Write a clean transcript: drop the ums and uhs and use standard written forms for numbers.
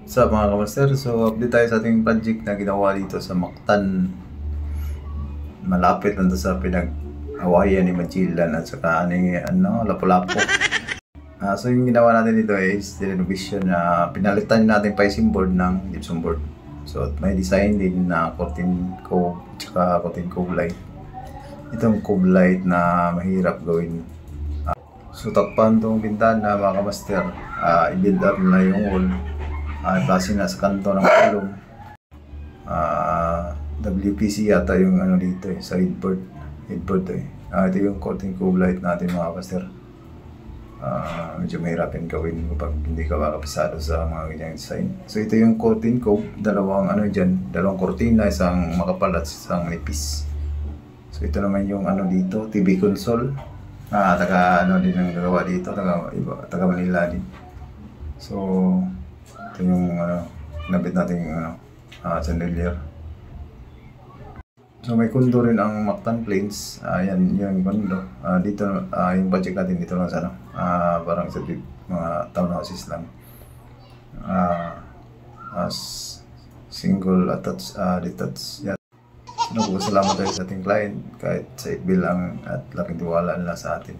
Sa mga kamaster, so update tayo sa ating project na ginawa dito sa Mactan. Malapit lang to sa pinag-awayan ni Magellan at saka ni Lapu-Lapu. So yung ginawa natin dito is renovation na pinalitan natin piping board ng gypsum board. So may design din na curtain cove at saka curtain cove light. Itong cove light na mahirap gawin. So takpan tong bintana mga kamaster, i-build up na yung wall. Klase na sa kanto ng kulong. WPC yata yung ano dito sa headboard eh. Ito yung curtain cove light natin mga kapaster. Medyo mahirapin gawin kapag hindi ka makapasado sa mga ganyang design. So ito yung curtain cove, dalawang dalawang kurtina, isang makapal at isang manipis. So ito naman yung ano dito, TV console. Taga ano din ang gagawa dito, taga Manila din. So ito yung nabit natin chandelier. So may kondo rin ang Mactan Plains. Yan yung kondo. Dito yung project natin dito lang sa parang sa mga townhouses lang. As single attached, detached. Yan. Salamat tayo sa ating client kahit sa bilang at laking tiwala nila sa atin.